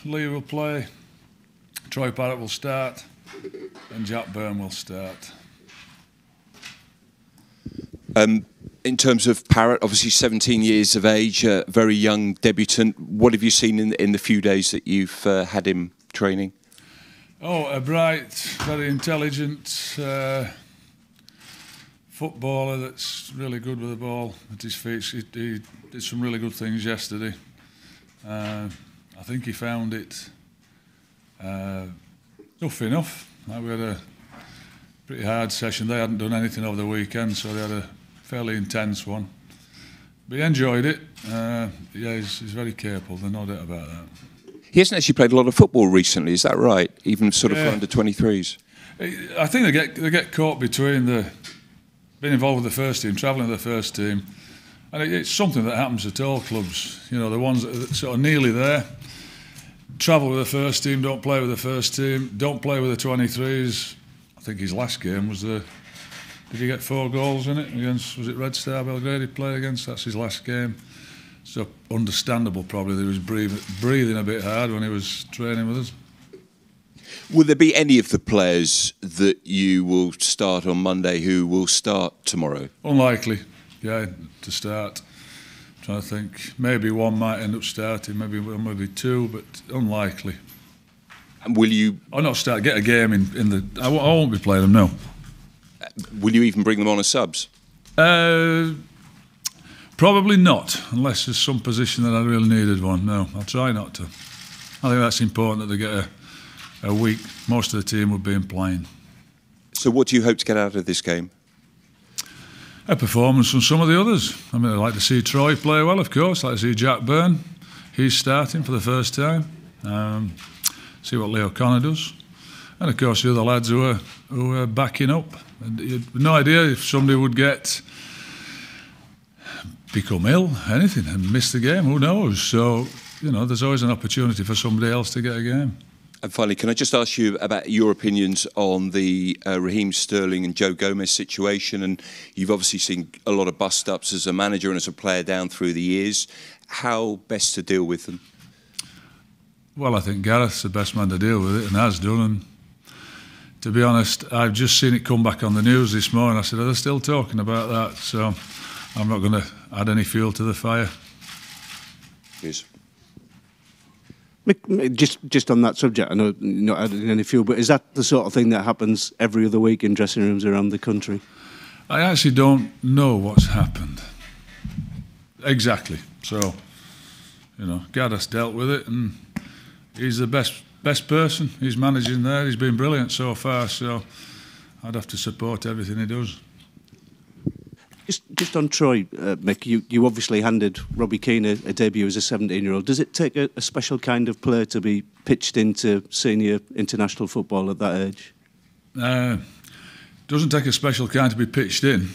Lee will play, Troy Parrott will start, and Jack Byrne will start. In terms of Parrott, obviously 17 years of age, very young debutant. What have you seen in the few days that you've had him training? Oh, a bright, very intelligent footballer that's really good with the ball at his feet. He did some really good things yesterday. I think he found it tough enough. We had a pretty hard session. They hadn't done anything over the weekend, so they had a fairly intense one. But he enjoyed it. Yeah, he's very capable, there's no doubt about that. He hasn't actually played a lot of football recently, is that right? Even sort of for under 23s? I think they get caught between being involved with the first team, travelling with the first team, and it's something that happens at all clubs. You know, the ones that are sort of nearly there, travel with the first team, don't play with the first team, don't play with the 23s. I think his last game was did he get 4 goals in it against, was it Red Star Belgrade he played against? That's his last game. So understandable probably that he was breathing a bit hard when he was training with us. Will there be any of the players that you will start on Monday who will start tomorrow? Unlikely, yeah, to start. I'm trying to think. Maybe one might end up starting, maybe 2, but unlikely. And will you... I'll not start, get a game in the... I won't be playing them, no. Will you even bring them on as subs? Probably not, unless there's some position that I really needed one. No, I'll try not to. I think that's important that they get a week. Most of the team would be in playing. So what do you hope to get out of this game? A performance from some of the others. I mean, I'd like to see Troy play well, of course. I'd like to see Jack Byrne. He's starting for the first time. See what O'Connor does. And of course the other lads who are backing up. And you have no idea if somebody would become ill, anything, and miss the game. Who knows? So, you know, there's always an opportunity for somebody else to get a game. And finally, can I just ask you about your opinions on the Raheem Sterling and Joe Gomez situation? And you've obviously seen a lot of bust-ups as a manager and as a player down through the years. How best to deal with them? Well, I think Gareth's the best man to deal with it and has done. And to be honest, I've just seen it come back on the news this morning. I said, are they still talking about that? So I'm not going to add any fuel to the fire. Yes. Mick, just on that subject, I know you're not adding any fuel, but is that the sort of thing that happens every other week in dressing rooms around the country? I actually don't know what's happened exactly. So, you know, Gareth's dealt with it, and he's the best person. He's managing there. He's been brilliant so far. So, I'd have to support everything he does. Just on Troy, Mick, you obviously handed Robbie Keane a debut as a 17-year-old. Does it take a special kind of player to be pitched into senior international football at that age? Doesn't take a special kind to be pitched in.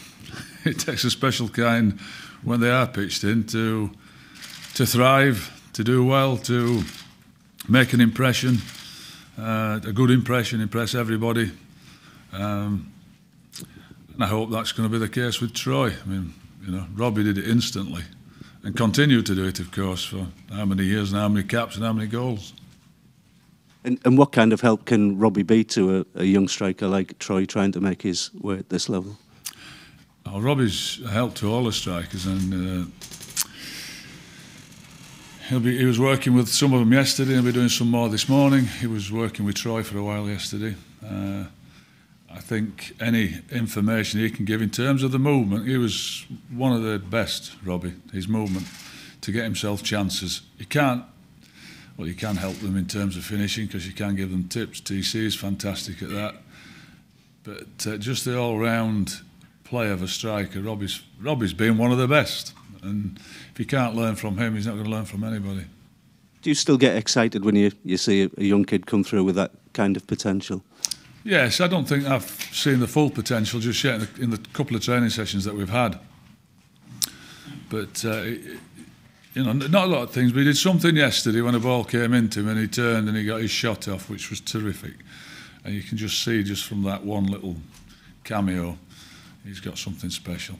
It takes a special kind when they are pitched in to thrive, to do well, to make an impression, a good impression, impress everybody. And I hope that's going to be the case with Troy. I mean, you know, Robbie did it instantly and continued to do it, of course, for how many years and how many caps and how many goals. And what kind of help can Robbie be to a young striker like Troy trying to make his way at this level? Oh, Robbie's a help to all the strikers, and he was working with some of them yesterday, and he'll be doing some more this morning. He was working with Troy for a while yesterday. I think any information he can give in terms of the movement, he was one of the best, Robbie, his movement, to get himself chances. You can help them in terms of finishing because you can give them tips. TC is fantastic at that. But just the all-round play of a striker, Robbie's been one of the best. And if you can't learn from him, he's not going to learn from anybody. Do you still get excited when you see a young kid come through with that kind of potential? Yes, I don't think I've seen the full potential just yet in the couple of training sessions that we've had. But, you know, not a lot of things, but he did something yesterday when a ball came into him and he turned and he got his shot off, which was terrific. And you can just see just from that one little cameo, he's got something special.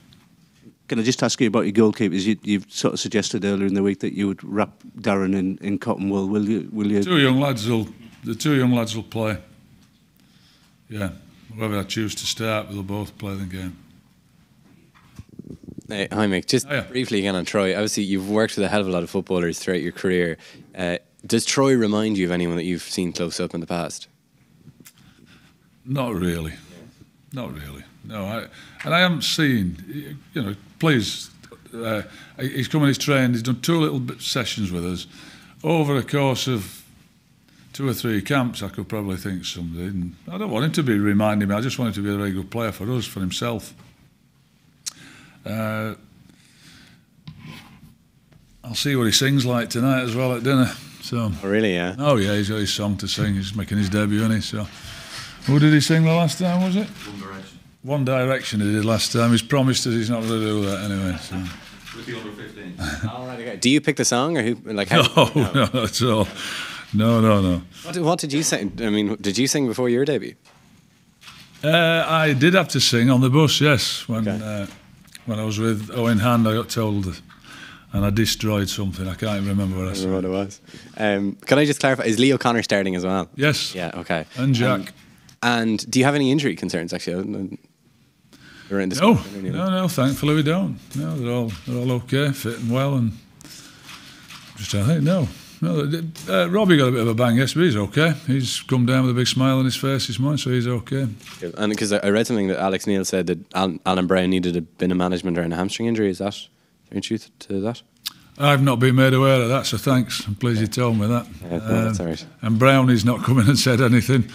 Can I just ask you about your goalkeepers? You've sort of suggested earlier in the week that you would wrap Darren in cotton wool. Will you? The two young lads will play. Yeah, whoever I choose to start, they'll both play the game. Hi Mick, just briefly again on Troy. Obviously you've worked with a hell of a lot of footballers throughout your career. Does Troy remind you of anyone that you've seen close up in the past? Not really. Not really. No, I haven't seen, please, he's come and he's trained, he's done 2 little sessions with us. Over a course of 2 or 3 camps, I could probably think somebody. And I don't want him to be reminding me, I just want him to be a very good player for us, for himself. I'll see what he sings like tonight as well at dinner. So. Oh, really, yeah? Oh, yeah, he's got his song to sing. He's making his debut, isn't he? So, who did he sing the last time, was it? One Direction. One Direction he did last time. He's promised us he's not going to do that anyway. So. With the under 15. All right, okay. Do you pick the song, or who? Like, how no, not at all. No. What did you sing? I mean, did you sing before your debut? I did have to sing on the bus, yes. When I was with Owen Hand, I got told, and I destroyed something. I can't even remember what I said. What it was. Can I just clarify? Is Lee O'Connor starting as well? Yes. Yeah. Okay. And Jack. And do you have any injury concerns actually? No. Thankfully we don't. No, they're all okay, fit and well, and just trying to think. No. Robbie got a bit of a bang yesterday, but he's okay. He's come down with a big smile on his face this morning, so he's okay. And because I read something that Alex Neil said that Alan Brown needed a bit of management around a hamstring injury. Is that any truth to that? I've not been made aware of that, so thanks. I'm pleased you told me that. Yeah, that's all right. And Brownie's not come in and said anything.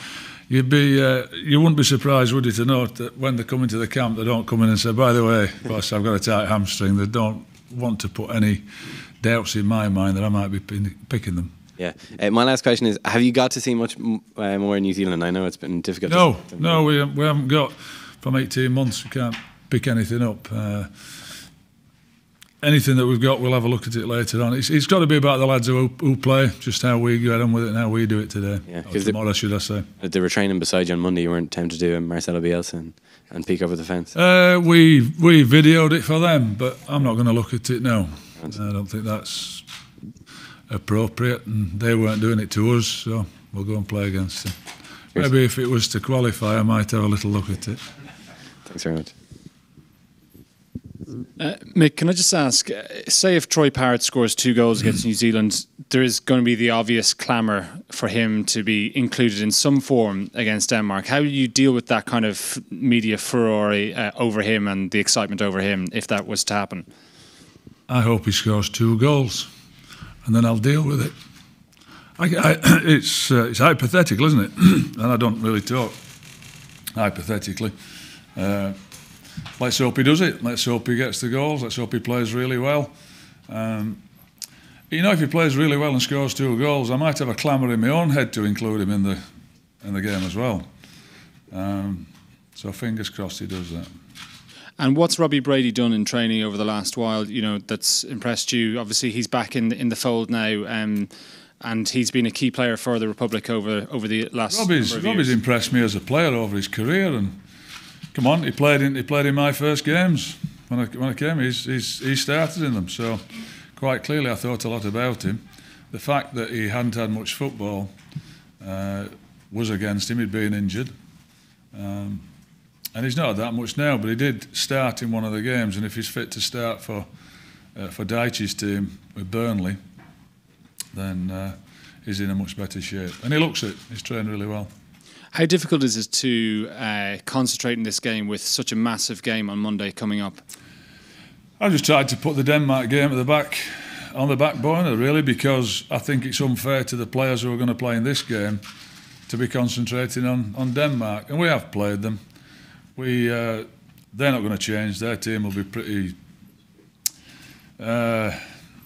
You wouldn't be surprised, would you, to note that when they come into the camp, they don't come in and say, by the way, boss, I've got a tight hamstring. They don't want to put any doubts in my mind that I might be picking them. Yeah. My last question is, have you got to see much more in New Zealand? I know it's been difficult. No, we haven't got. From 18 months, we can't pick anything up. Anything that we've got, we'll have a look at it later on. It's got to be about the lads who play, just how we get on with it and how we do it today. Yeah, or tomorrow, should I say. They were training beside you on Monday. You weren't tempted to do Marcelo Bielsa and peek over the fence? We videoed it for them, but I'm not going to look at it now. I don't think that's appropriate, and they weren't doing it to us, so we'll go and play against them. Maybe if it was to qualify, I might have a little look at it. Thanks very much. Mick, can I just ask, say if Troy Parrott scores 2 goals against New Zealand, there is going to be the obvious clamour for him to be included in some form against Denmark. How do you deal with that kind of media furore over him and the excitement over him if that was to happen? I hope he scores 2 goals, and then I'll deal with it. It's hypothetical, isn't it? And I don't really talk hypothetically. Let's hope he does it. Let's hope he gets the goals. Let's hope he plays really well. If he plays really well and scores 2 goals, I might have a clamour in my own head to include him in the game as well. So fingers crossed he does that. And what's Robbie Brady done in training over the last while, that's impressed you? Obviously, he's back in the fold now, and he's been a key player for the Republic over the last number of years. Robbie's impressed me as a player over his career, and come on, he played in my first games when I came. He started in them, so quite clearly I thought a lot about him. The fact that he hadn't had much football was against him. He'd been injured. And he's not had that much now, but he did start in one of the games, and if he's fit to start for Dyche's team with Burnley, then he's in a much better shape. And he looks it. He's trained really well. How difficult is it to concentrate in this game with such a massive game on Monday coming up? I've just tried to put the Denmark game on the back burner, really, because I think it's unfair to the players who are going to play in this game to be concentrating on Denmark. And we have played them. They're not going to change. Their team will be pretty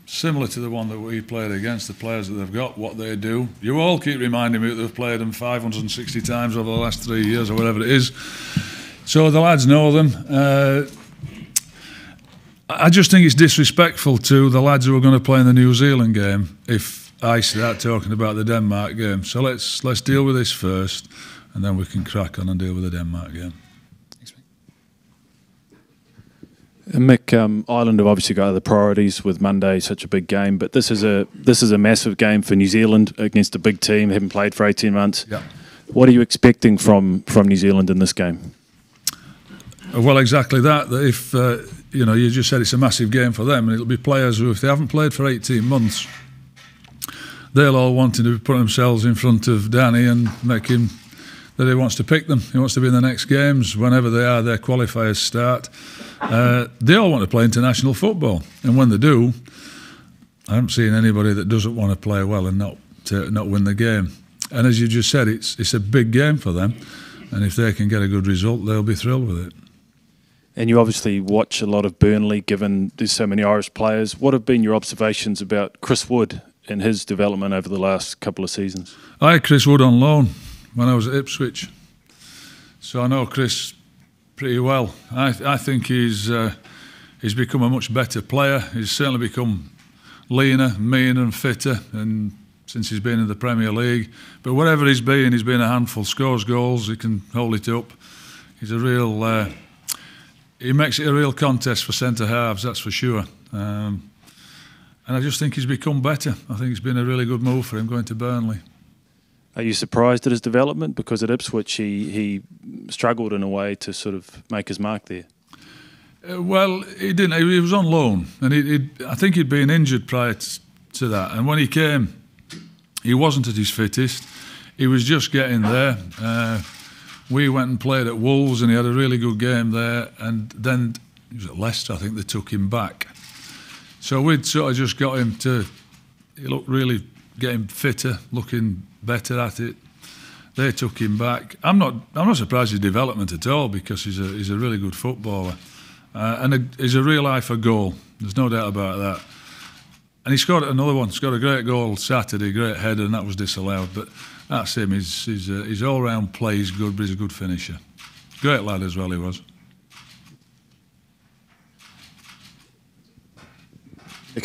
similar to the one that we played against. The players that they've got, what they do. You all keep reminding me that they've played them 560 times over the last 3 years or whatever it is. So the lads know them. I just think it's disrespectful to the lads who are going to play in the New Zealand game if I start talking about the Denmark game. So let's deal with this first, and then we can crack on and deal with the Denmark game. Mick, Ireland have obviously got other priorities with Monday, such a big game, but this is a massive game for New Zealand against a big team, haven't played for 18 months. Yeah. What are you expecting from New Zealand in this game? Well, exactly that. That if you just said it's a massive game for them, and it'll be players who, if they haven't played for 18 months, they'll all want to put themselves in front of Danny and make him that he wants to pick them. He wants to be in the next games whenever they are. Their qualifiers start. They all want to play international football, and when they do, I haven't seen anybody that doesn't want to play well and not win the game. And as you just said, it's a big game for them, and if they can get a good result, they'll be thrilled with it. And you obviously watch a lot of Burnley, given there's so many Irish players. What have been your observations about Chris Wood and his development over the last couple of seasons? I had Chris Wood on loan when I was at Ipswich, so I know Chris pretty well. I think he's become a much better player. He's certainly become leaner, meaner and fitter, and since he's been in the Premier League. But wherever he's been a handful. Scores goals, he can hold it up. He's a real. He makes it a real contest for centre halves, that's for sure. And I just think he's become better. I think it's been a really good move for him going to Burnley. Are you surprised at his development? Because at Ipswich he struggled in a way to sort of make his mark there. Well, he didn't. He was on loan, and I think he'd been injured prior to that. And when he came, he wasn't at his fittest. He was just getting there. We went and played at Wolves, and he had a really good game there. And then he was at Leicester. I think they took him back. So we'd sort of just got him to. He looked really getting fitter, looking better at it. They took him back. I'm not surprised his development at all, because he's a really good footballer, and he's a real eye for goal. There's no doubt about that. And he scored another one. He scored a great goal Saturday, great header, and that was disallowed. But that's him. His all-round play is good, but he's a good finisher. Great lad as well, he was.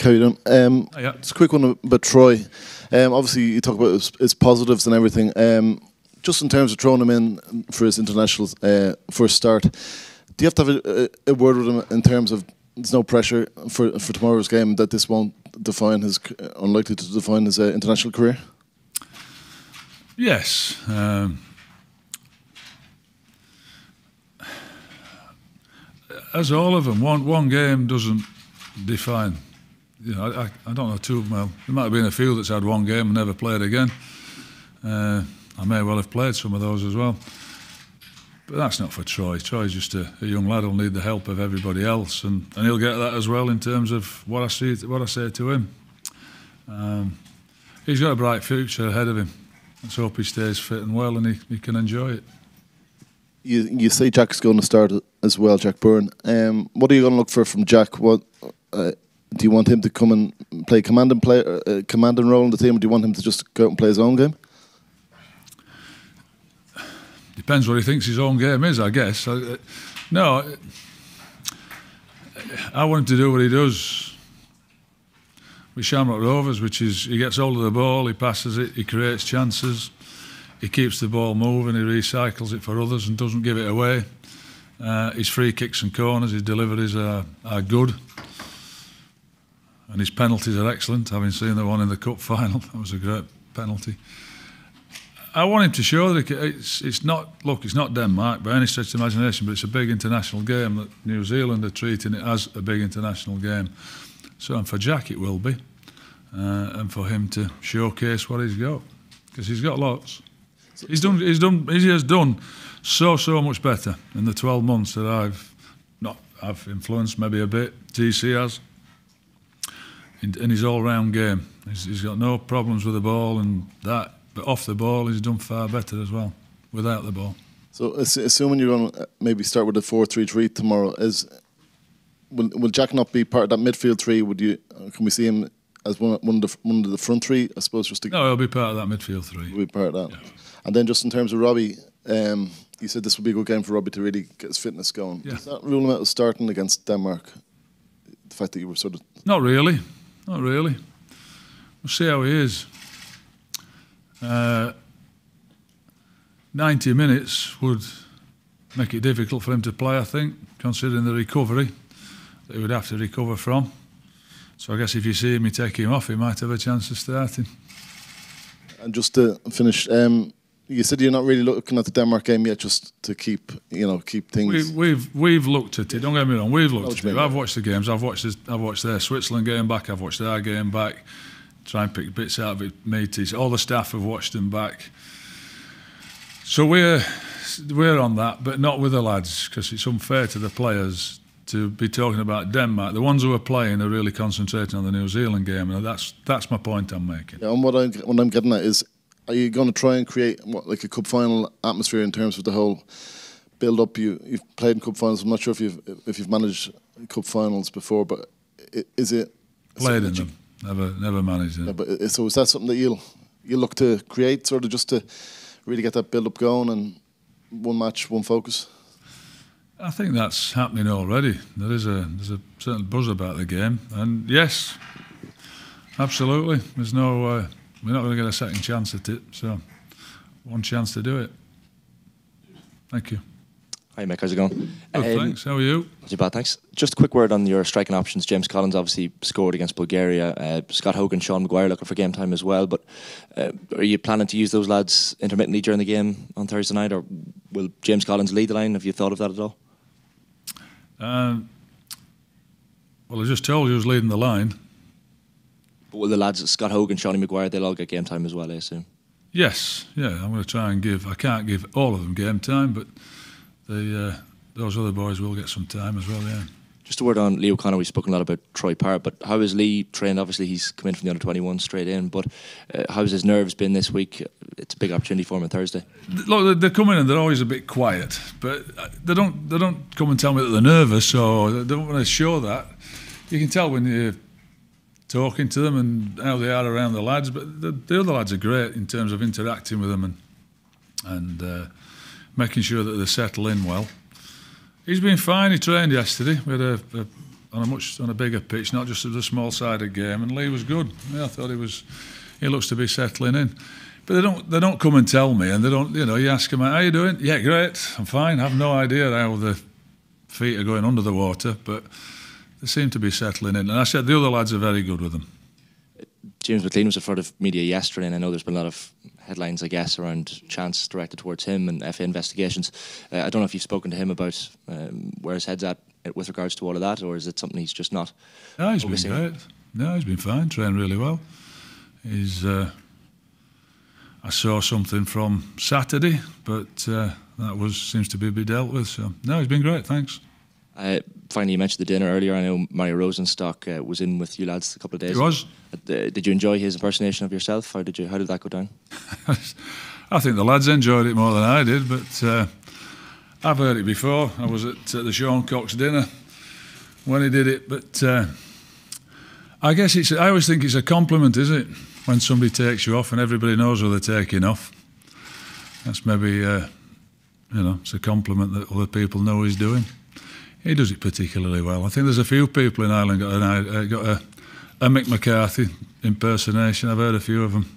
How you doing? Yeah. Just a quick one about Troy. Obviously, you talk about his positives and everything. Just in terms of throwing him in for his international first start, do you have to have a word with him in terms of there's no pressure for tomorrow's game, that this won't define his, unlikely to define his international career? Yes. As all of them, one game doesn't define. You know, I don't know too well. There might have been a few that's had one game and never played again. I may well have played some of those as well. But that's not for Troy. Troy's just a young lad who'll need the help of everybody else, and he'll get that as well in terms of what I say to him. He's got a bright future ahead of him. Let's hope he stays fit and well, and he can enjoy it. You say Jack's going to start as well, Jack Byrne. What are you going to look for from Jack? What do you want him to come and play commanding role in the team, or do you want him to just go out and play his own game? Depends what he thinks his own game is, I guess. No, I want him to do what he does with Shamrock Rovers, which is he gets hold of the ball, he passes it, he creates chances, he keeps the ball moving, he recycles it for others and doesn't give it away. His free kicks and corners, his deliveries are good. And his penalties are excellent, having seen the one in the cup final. That was a great penalty. I want him to show that it's not Denmark by any stretch of the imagination, but it's a big international game that New Zealand are treating it as a big international game. So, and for Jack it will be, and for him to showcase what he's got, because he's got lots. He has done so much better in the 12 months that I've influenced maybe a bit. TC has. In his all-round game, he's got no problems with the ball and that. But off the ball, he's done far better as well, without the ball. So, assuming you're going to maybe start with a 4-3-3 tomorrow, will Jack not be part of that midfield three? Can we see him as one of the front three? I suppose No, he'll be part of that midfield three. He'll be part of that. Yeah. And then just in terms of Robbie, you said this would be a good game for Robbie to really get his fitness going. Yeah. Does that rule him out of starting against Denmark? The fact that you were sort of... Not really. We'll see how he is. 90 minutes would make it difficult for him to play, I think, considering the recovery. that he would have to recover from. So I guess if you see me take him off, he might have a chance of starting. And just to finish, you said you're not really looking at the Denmark game yet, just to keep things. We've looked at it. Don't get me wrong. We've looked at it. I've watched the games. I've watched their Switzerland game back. I've watched our game back. Try and pick bits out of it. Mateys. All the staff have watched them back. So we're on that, but not with the lads, because it's unfair to the players to be talking about Denmark. The ones who are playing are really concentrating on the New Zealand game, and that's my point I'm making. Yeah, and what I'm getting at is, are you going to try and create like a cup final atmosphere in terms of the whole build up? You've played in cup finals. I'm not sure if you've managed cup finals before, but is it played in them? Never managed them. Yeah, but so is that something that you'll look to create, sort of just to really get that build up going and one match, one focus? I think that's happening already. There's a certain buzz about the game, and yes, absolutely. There's no. We're not going to get a second chance at it, so one chance to do it. Thank you. Hi Mick, how's it going? Good, thanks. How are you? Not too bad, thanks. Just a quick word on your striking options. James Collins obviously scored against Bulgaria. Scott Hogan, Sean Maguire looking for game time as well. But are you planning to use those lads intermittently during the game on Thursday night, or will James Collins lead the line? Have you thought of that at all? Well, I just told you who's leading the line. But will the lads, Scott Hogan, Sean Maguire, they'll all get game time as well, I assume? Yes, yeah. I'm going to try and I can't give all of them game time, but those other boys will get some time as well, yeah. Just a word on Lee O'Connor. We've spoken a lot about Troy Parrott, but how is Lee trained? Obviously, he's come in from the under-21 straight in, but how's his nerves been this week? It's a big opportunity for him on Thursday. Look, they come in and they're always a bit quiet, but they don't come and tell me that they're nervous, or they don't want to show that. You can tell when you're talking to them and how they are around the lads, but the other lads are great in terms of interacting with them and making sure that they settle in well. He's been fine. He trained yesterday. We had on a bigger pitch, not just as a small-sided game, and Lee was good. Yeah, I thought he looks to be settling in. But they don't come and tell me, and they don't. You ask them, "How you doing?" "Yeah, great. I'm fine." I have no idea how the feet are going under the water, but they seem to be settling in. And I said the other lads are very good with them. James McLean was in front of media yesterday, and I know there's been a lot of headlines, I guess, around chants directed towards him and FA investigations. I don't know if you've spoken to him about where his head's at with regards to all of that, or is it something he's just not? No, he's been great. No, he's been fine, trained really well. I saw something from Saturday, but that seems to be dealt with. So no, he's been great. Thanks. Finally, you mentioned the dinner earlier. I know Mario Rosenstock was in with you lads a couple of days ago. He was. Did you enjoy his impersonation of yourself? How did that go down? I think the lads enjoyed it more than I did, but I've heard it before. I was at the Sean Cox dinner when he did it, but I guess I always think it's a compliment, is it? When somebody takes you off and everybody knows who they're taking off. That's maybe, it's a compliment that other people know he's doing. He does it particularly well. I think there's a few people in Ireland got a Mick McCarthy impersonation. I've heard a few of them.